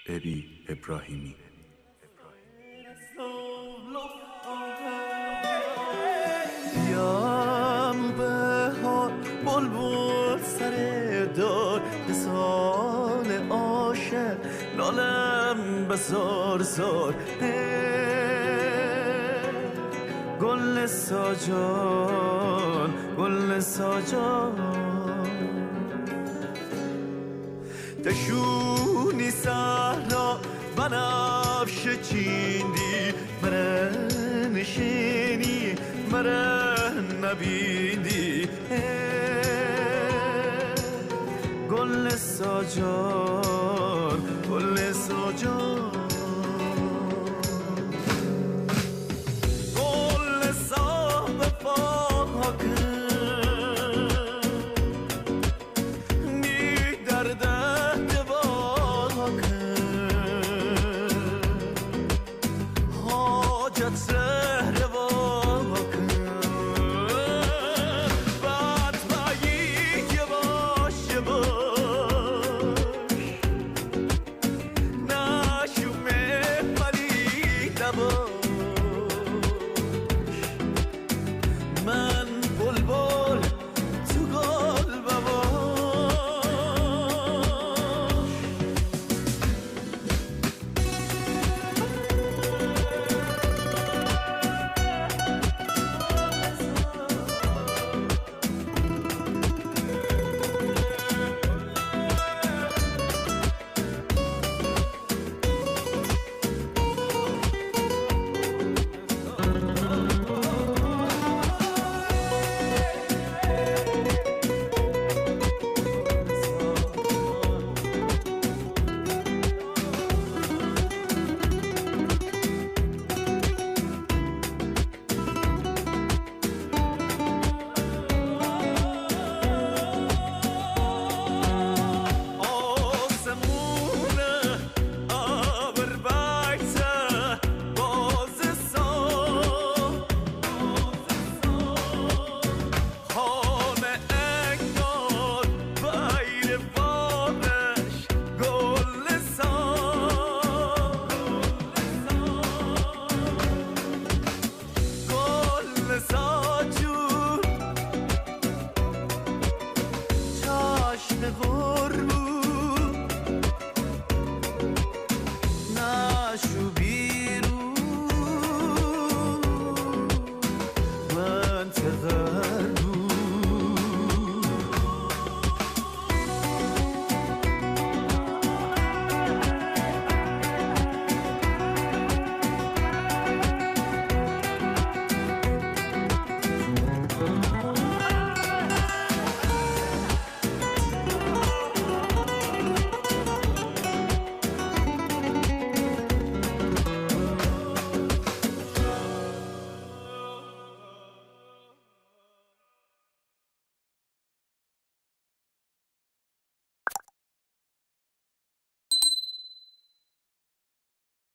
ابی ابراهیمی. یم بهار بلبل سر دار بسان عاشق لالم بزار زار گل ساجان گل ساجان دشونی صحرا بنفش چیندی مره نشینی مره نبیدی گل ساجان گل ساجان گل صاحب پاکن می درده دواکن حاجت زهر واکن بعد بایی که باشه باش نشومه پلیده باش من بلبل تو گل بباش چشم